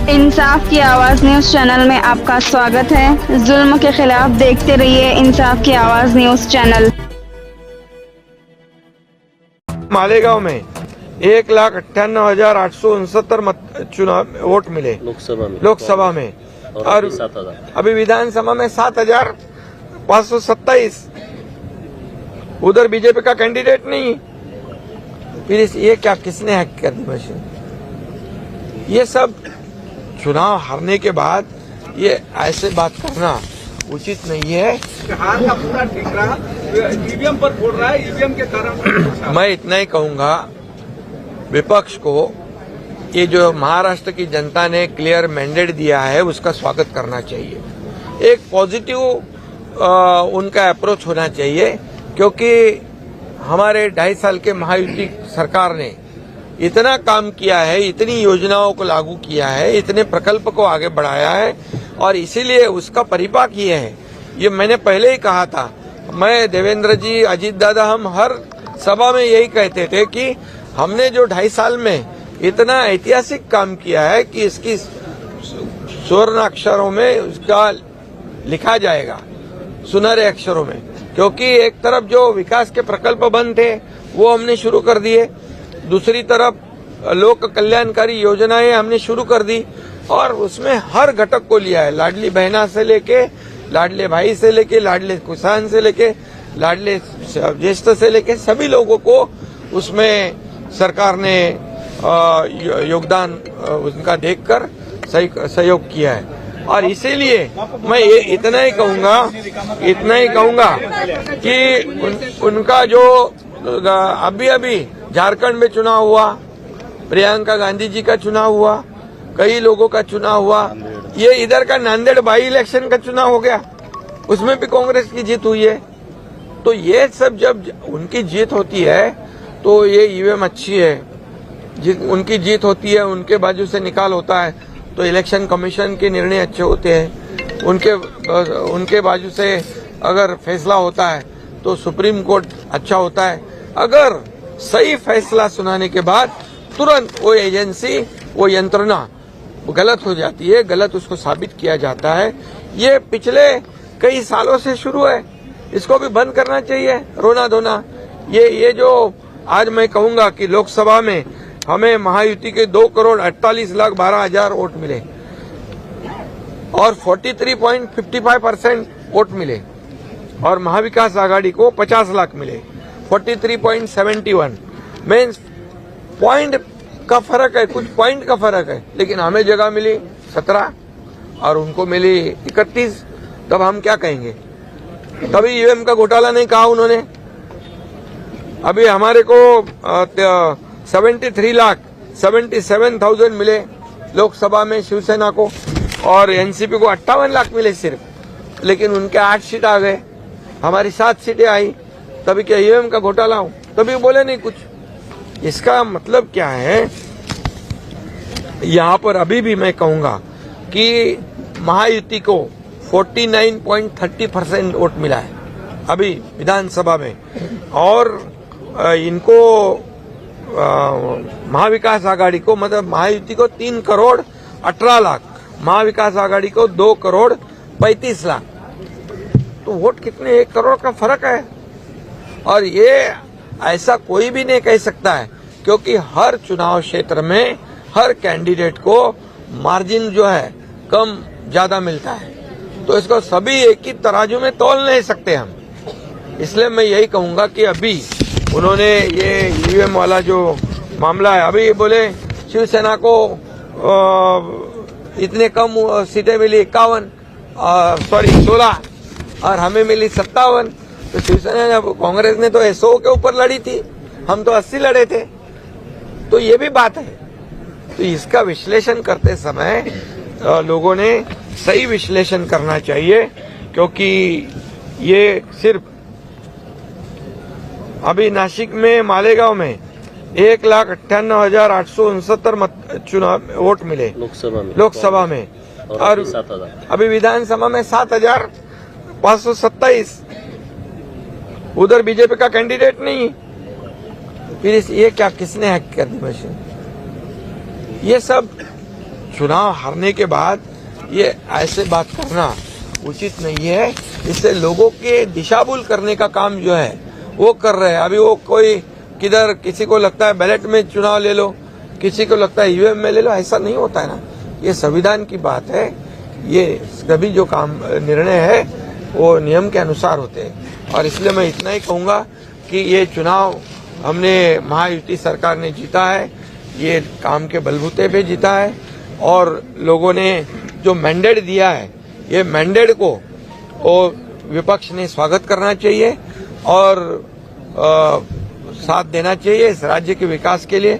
इंसाफ की आवाज news channel में आपका स्वागत है। जुल्म के खिलाफ देखते रहिए इंसाफ की आवाज न्यूज चैनल। मालेगांव में 1,98,869 चुनाव वोट मिले लोकसभा में और अभी विधानसभा में 7,527। उधर बीजेपी का कैंडिडेट नहीं। फिर ये क्या, किसने हैक कर दी मशीन? ये सब चुनाव हारने के बाद ये ऐसे बात करना उचित नहीं है। हार का पूरा ठिकरा ईवीएम पर फोड़ रहा है, ईवीएम के कारण। मैं इतना ही कहूंगा विपक्ष को, ये जो महाराष्ट्र की जनता ने क्लियर मैंडेट दिया है उसका स्वागत करना चाहिए। एक पॉजिटिव उनका अप्रोच होना चाहिए, क्योंकि हमारे 2.5 साल के महायुति सरकार ने इतना काम किया है, इतनी योजनाओं को लागू किया है, इतने प्रकल्प को आगे बढ़ाया है और इसीलिए उसका परिपाक ये है। ये मैंने पहले ही कहा था। मैं, देवेंद्र जी, अजीत दादा, हम हर सभा में यही कहते थे कि हमने जो 2.5 साल में इतना ऐतिहासिक काम किया है कि इसकी स्वर्ण अक्षरों में उसका लिखा जाएगा, सुनहरे अक्षरों में। क्योंकि एक तरफ जो विकास के प्रकल्प बंद थे वो हमने शुरू कर दिए, दूसरी तरफ लोक कल्याणकारी योजनाएं हमने शुरू कर दी और उसमें हर घटक को लिया है। लाडली बहना से लेके लाडले भाई से लेके लाडले किसान से लेके लाडले ज्येष्ठ से लेके सभी लोगों को उसमें सरकार ने योगदान उनका देखकर सहयोग किया है। और इसीलिए मैं ये इतना ही कहूंगा कि उनका जो अभी झारखंड में चुनाव हुआ, प्रियंका गांधी जी का चुनाव हुआ, कई लोगों का चुनाव हुआ, ये इधर का नांदेड़ बाई इलेक्शन का चुनाव हो गया, उसमें भी कांग्रेस की जीत हुई है। तो ये सब जब उनकी जीत होती है तो ये ईवीएम अच्छी है, उनकी जीत होती है, उनके बाजू से निकाल होता है तो इलेक्शन कमीशन के निर्णय अच्छे होते हैं, उनके बाजू से अगर फैसला होता है तो सुप्रीम कोर्ट अच्छा होता है। अगर सही फैसला सुनाने के बाद तुरंत वो एजेंसी, वो यंत्रणा गलत हो जाती है, गलत उसको साबित किया जाता है। ये पिछले कई सालों से शुरू है, इसको भी बंद करना चाहिए रोना धोना। ये जो आज मैं कहूंगा कि लोकसभा में हमें महायुति के 2,48,12,000 वोट मिले और 43.55% वोट मिले और महाविकास आघाड़ी को 50 लाख मिले, 43.71। मीन्स पॉइंट का फर्क है, कुछ पॉइंट का फर्क है, लेकिन हमें जगह मिली 17 और उनको मिली 31। तब हम क्या कहेंगे? तभी ईवीएम का घोटाला नहीं कहा उन्होंने। अभी हमारे को 73,77,000 मिले लोकसभा में शिवसेना को और एनसीपी को 58 लाख मिले सिर्फ, लेकिन उनके 8 सीट आ गए, हमारी 7 सीटें आई। तभी क्या ईवीएम का घोटाला हो? तभी बोले नहीं कुछ। इसका मतलब क्या है? यहाँ पर अभी भी मैं कहूंगा कि महायुति को 49.30% वोट मिला है अभी विधानसभा में और इनको महाविकास आघाड़ी को, मतलब महायुति को 3,18,00,000, महाविकास आघाड़ी को 2,35,00,000। तो वोट कितने, 1 करोड़ का फर्क है। और ये ऐसा कोई भी नहीं कह सकता है, क्योंकि हर चुनाव क्षेत्र में हर कैंडिडेट को मार्जिन जो है कम ज्यादा मिलता है, तो इसको सभी एक ही तराजू में तौल नहीं सकते हम। इसलिए मैं यही कहूंगा कि अभी उन्होंने ये ईवीएम वाला जो मामला है, अभी बोले शिवसेना को इतने कम सीटें मिली 16 और हमें मिली 57। तो शिवसेना, कांग्रेस ने तो 100 के ऊपर लड़ी थी, हम तो 80 लड़े थे। तो ये भी बात है। तो इसका विश्लेषण करते समय लोगों ने सही विश्लेषण करना चाहिए, क्योंकि ये सिर्फ अभी नासिक में मालेगांव में 1,98,869 चुनाव वोट मिले लोकसभा में और अभी विधानसभा में 7,527। उधर बीजेपी का कैंडिडेट नहीं। फिर ये क्या, किसने हैक कर दी मशीन? ये सब चुनाव हारने के बाद ये ऐसे बात करना उचित नहीं है। इससे लोगों के दिशाभूल करने का काम जो है वो कर रहे हैं। अभी वो कोई किधर किसी को लगता है बैलेट में चुनाव ले लो, किसी को लगता है ईवीएम में ले लो, ऐसा नहीं होता है ना। ये संविधान की बात है। ये कभी जो काम निर्णय है वो नियम के अनुसार होते हैं और इसलिए मैं इतना ही कहूंगा कि ये चुनाव हमने महायुति सरकार ने जीता है, ये काम के बलबूते पे जीता है और लोगों ने जो मैंडेट दिया है ये मैंडेट को वो विपक्ष ने स्वागत करना चाहिए और साथ देना चाहिए इस राज्य के विकास के लिए।